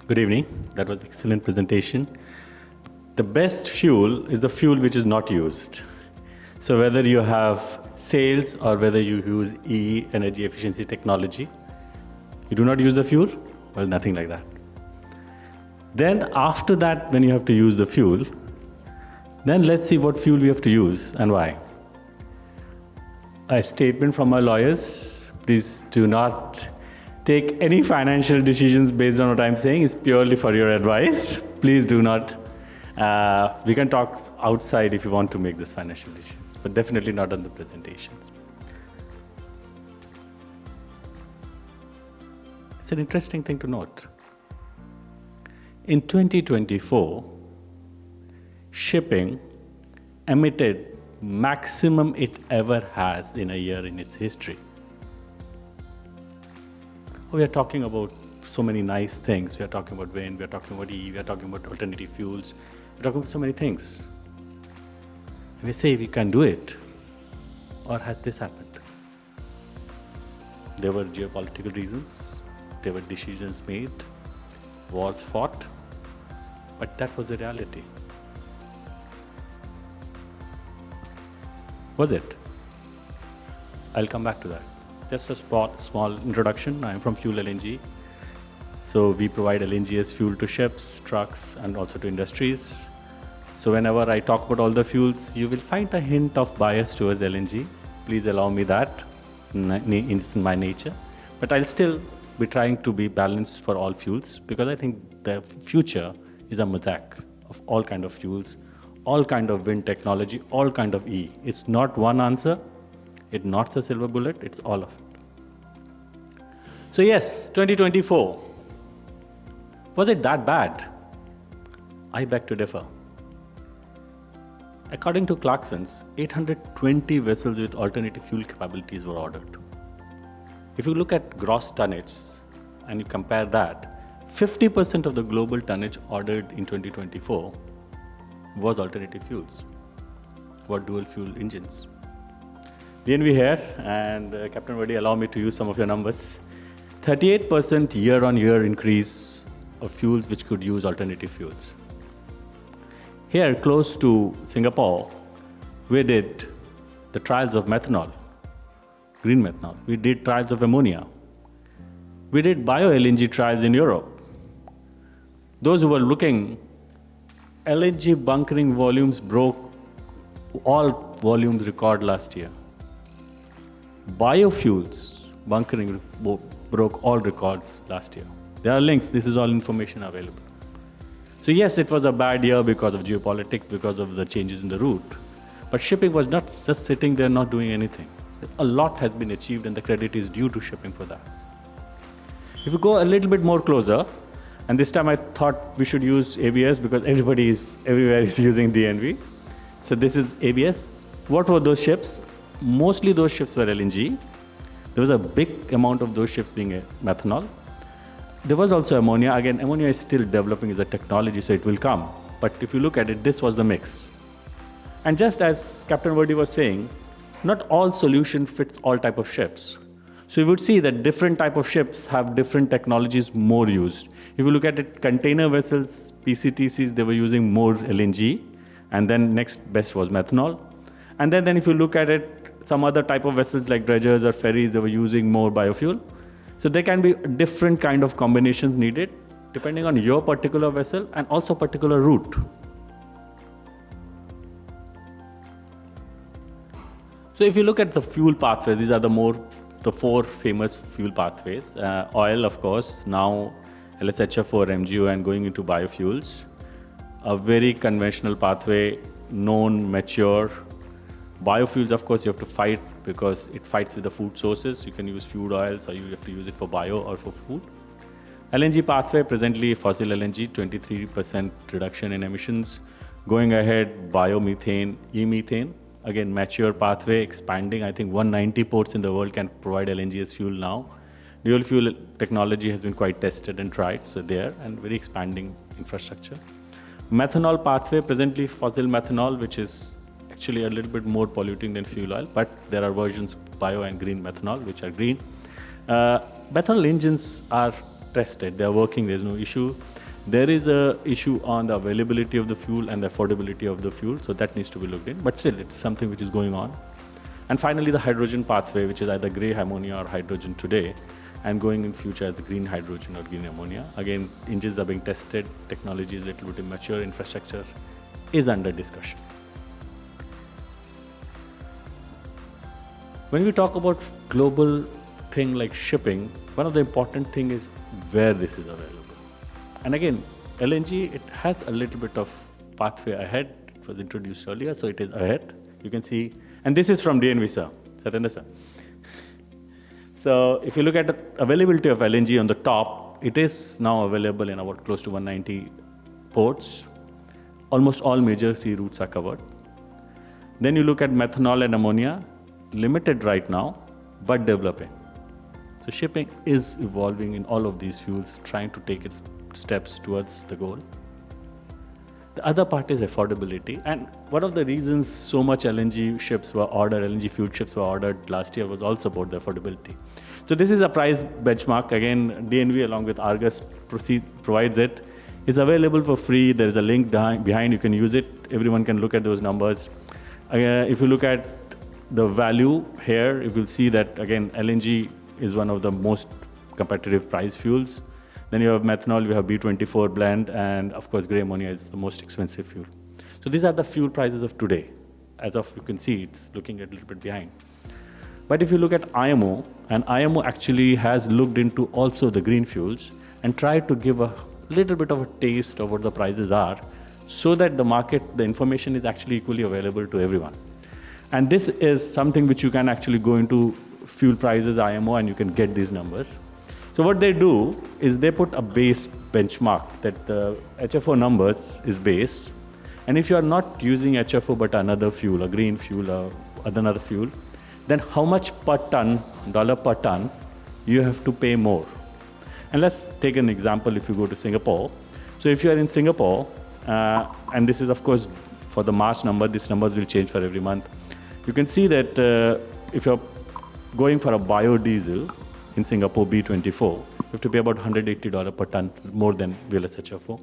Good evening. That was excellent presentation. The best fuel is the fuel which is not used. So whether you have sails or whether you use energy efficiency technology, you do not use the fuel, well, nothing like that. Then after that, when you have to use the fuel, then let's see what fuel we have to use and why. A statement from our lawyers, please do not take any financial decisions based on what I'm saying. It's purely for your advice. Please do not. We can talk outside if you want to make this financial decisions, but definitely not on the presentations. It's an interesting thing to note. In 2024, shipping emitted maximum it ever has in a year in its history. We are talking about so many nice things. We are talking about wind, we are talking about we are talking about alternative fuels. We're talking about so many things. And we say we can do it. Or has this happened? There were geopolitical reasons. There were decisions made. Wars fought. But that was the reality. Was it? I'll come back to that. Just a small introduction. I'm from FueLNG. So we provide LNG as fuel to ships, trucks, and also to industries. So whenever I talk about all the fuels, you will find a hint of bias towards LNG. Please allow me that. It's in my nature. But I'll still be trying to be balanced for all fuels because I think the future is a mosaic of all kind of fuels, all kind of wind technology, all kind of E. It's not one answer. It's not a silver bullet. It's all of it. So yes, 2024. Was it that bad? I beg to differ. According to Clarkson's, 820 vessels with alternative fuel capabilities were ordered. If you look at gross tonnage and you compare that, 50% of the global tonnage ordered in 2024 was alternative fuels, were dual fuel engines. DNV here, and Captain Vadi, allow me to use some of your numbers. 38% year-on-year increase of fuels which could use alternative fuels. Here, close to Singapore, we did the trials of methanol, green methanol. We did trials of ammonia. We did bio-LNG trials in Europe. Those who were looking, LNG bunkering volumes broke all volumes record last year. Biofuels bunkering broke all records last year. There are links. This is all information available. So yes, it was a bad year because of geopolitics, because of the changes in the route. But shipping was not just sitting there not doing anything. A lot has been achieved and the credit is due to shipping for that. If you go a little bit more closer, and this time I thought we should use ABS because everywhere is using DNV. So this is ABS. What were those ships? Mostly those ships were LNG. There was a big amount of those ships being methanol. There was also ammonia. Again, ammonia is still developing as a technology, so it will come. But if you look at it, this was the mix. And just as Captain Vadi was saying, not all solution fits all type of ships. So you would see that different type of ships have different technologies more used. If you look at it, container vessels, PCTCs, they were using more LNG. And then next best was methanol. And then if you look at it, some other type of vessels like dredgers or ferries, they were using more biofuel. So there can be different kind of combinations needed depending on your particular vessel and also particular route. So if you look at the fuel pathways, these are the four famous fuel pathways. Oil, of course, now LSHF or MGO and going into biofuels. A very conventional pathway, known, mature. Biofuels, of course, you have to fight because it fights with the food sources. You can use food oils or you have to use it for bio or for food. LNG pathway, presently fossil LNG, 23% reduction in emissions. Going ahead, biomethane, e-methane. Again, mature pathway, expanding. I think 190 ports in the world can provide LNG as fuel now. Dual fuel technology has been quite tested and tried, so there, and very expanding infrastructure. Methanol pathway, presently fossil methanol, which is actually a little bit more polluting than fuel oil, but there are versions bio and green methanol, which are green. Methanol engines are tested, they are working, there's no issue. There is a issue on the availability of the fuel and the affordability of the fuel, so that needs to be looked in. But still, it's something which is going on. And finally, the hydrogen pathway, which is either grey ammonia or hydrogen today, and going in future as green hydrogen or green ammonia. Again, engines are being tested, technology is a little bit immature, infrastructure is under discussion. When we talk about global thing like shipping, one of the important thing is where this is available. And again, LNG, it has a little bit of pathway ahead. It was introduced earlier, so it is ahead. You can see, and this is from DNVSA, Satendra sir. So if you look at the availability of LNG on the top, it is now available in about close to 190 ports. Almost all major sea routes are covered. Then you look at methanol and ammonia, limited right now, but developing. So shipping is evolving in all of these fuels, trying to take its steps towards the goal. The other part is affordability. And one of the reasons so much LNG ships were ordered, LNG fuel ships were ordered last year was also about the affordability. So this is a price benchmark. Again, DNV along with Argus provides it. It's available for free. There is a link behind. You can use it. Everyone can look at those numbers. If you look at the value here, you will see that, again, LNG is one of the most competitive price fuels. Then you have methanol, you have B24 blend, and of course, grey ammonia is the most expensive fuel. So these are the fuel prices of today. As of you can see, it's looking a little bit behind. But if you look at IMO, and IMO actually has looked into also the green fuels and tried to give a little bit of a taste of what the prices are, so that the market, the information is actually equally available to everyone. And this is something which you can actually go into fuel prices, IMO, and you can get these numbers. So what they do is they put a base benchmark that the HFO numbers is base. And if you are not using HFO but another fuel, a green fuel or another fuel, then how much per ton, dollar per ton, you have to pay more. And let's take an example if you go to Singapore. So if you are in Singapore, and this is of course for the March number, these numbers will change for every month. You can see that if you're going for a biodiesel in Singapore B24, you have to pay about $180 per ton, more than VLSHFO.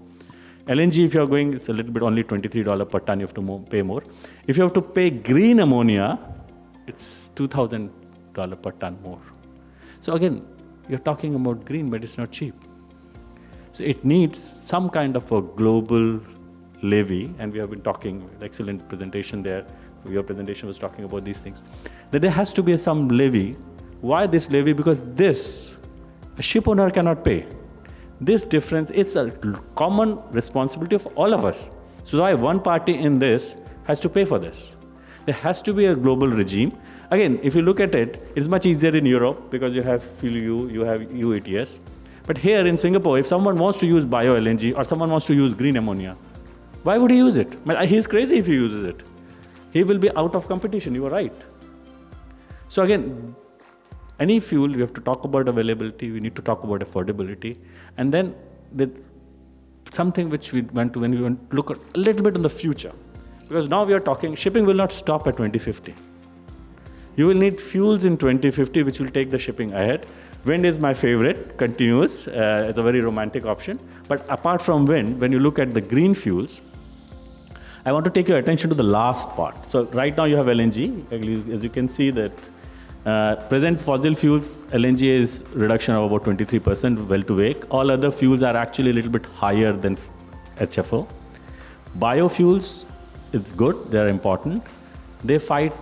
LNG, if you're going, it's a little bit only $23 per ton, you have to pay more. If you have to pay green ammonia, it's $2,000 per ton more. So again, you're talking about green, but it's not cheap. So it needs some kind of a global levy, and we have been talking, excellent presentation there. Your presentation was talking about these things. That there has to be some levy. Why this levy? Because this, a ship owner cannot pay. This difference, it's a common responsibility of all of us. So why one party in this has to pay for this? There has to be a global regime. Again, if you look at it, it's much easier in Europe because you have FueLNG, you have EU ETS. But here in Singapore, if someone wants to use bio-LNG or someone wants to use green ammonia, why would he use it? He's crazy if he uses it. He will be out of competition, you are right. So again, any fuel, we have to talk about availability, we need to talk about affordability, and then something which we want to, when we want to look at a little bit in the future, because now we are talking, shipping will not stop at 2050. You will need fuels in 2050, which will take the shipping ahead. Wind is my favorite, continuous, it's a very romantic option. But apart from wind, when you look at the green fuels, I want to take your attention to the last part. So right now you have LNG. As you can see that present fossil fuels, LNG is reduction of about 23%, well to wake. All other fuels are actually a little bit higher than HFO. Biofuels, it's good, they're important. They fight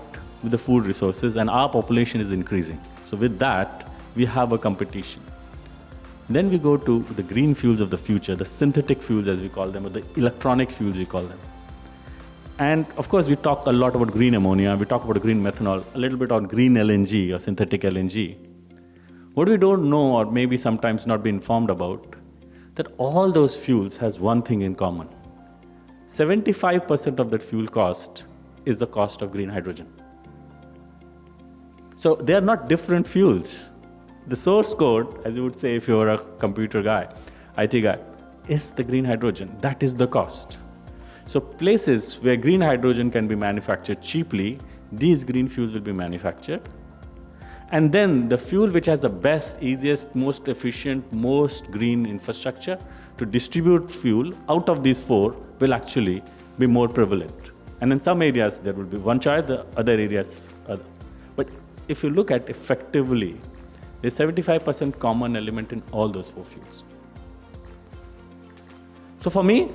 with the food resources and our population is increasing. So with that, we have a competition. Then we go to the green fuels of the future, the synthetic fuels as we call them, or the electronic fuels we call them. And of course, we talk a lot about green ammonia, we talk about green methanol, a little bit on green LNG or synthetic LNG. What we don't know, or maybe sometimes not be informed about, that all those fuels has one thing in common. 75% of that fuel cost is the cost of green hydrogen. So they are not different fuels. The source code, as you would say if you're a computer guy, IT guy, is the green hydrogen. That is the cost. So places where green hydrogen can be manufactured cheaply, these green fuels will be manufactured. And then the fuel which has the best, easiest, most efficient, most green infrastructure to distribute fuel out of these four will actually be more prevalent. And in some areas, there will be one choice, the other areas, other. But if you look at effectively, there's 75% common element in all those four fuels. So for me,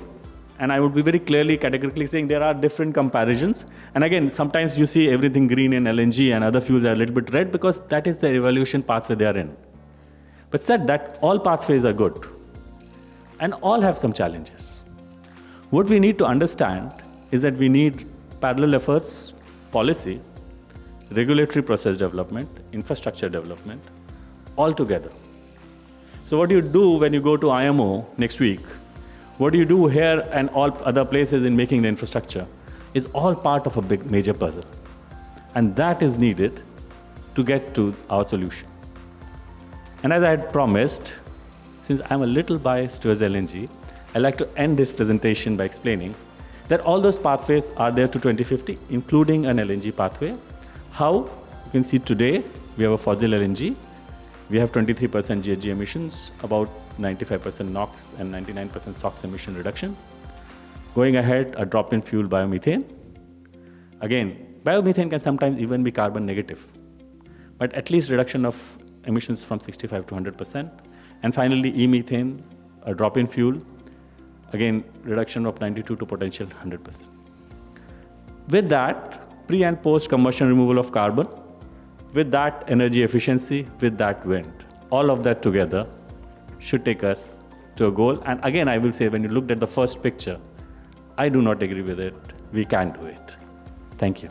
and I would be very clearly, categorically saying there are different comparisons. And again, sometimes you see everything green in LNG and other fuels are a little bit red because that is the evolution pathway they are in. But said that, all pathways are good. And all have some challenges. What we need to understand is that we need parallel efforts, policy, regulatory process development, infrastructure development, all together. So what do you do when you go to IMO next week? What do you do here and all other places in making the infrastructure is all part of a big major puzzle. And that is needed to get to our solution. And as I had promised, since I'm a little biased towards LNG, I'd like to end this presentation by explaining that all those pathways are there to 2050, including an LNG pathway. How? You can see today, we have a fossil LNG. We have 23% GHG emissions, about 95% NOx and 99% SOx emission reduction. Going ahead, a drop-in fuel biomethane. Again, biomethane can sometimes even be carbon negative, but at least reduction of emissions from 65 to 100%. And finally, e-methane, a drop-in fuel, again, reduction of 92 to potential 100%. With that, pre and post-combustion removal of carbon, with that energy efficiency, with that wind, all of that together should take us to a goal. And again, I will say, when you looked at the first picture, I do not agree with it. We can do it. Thank you.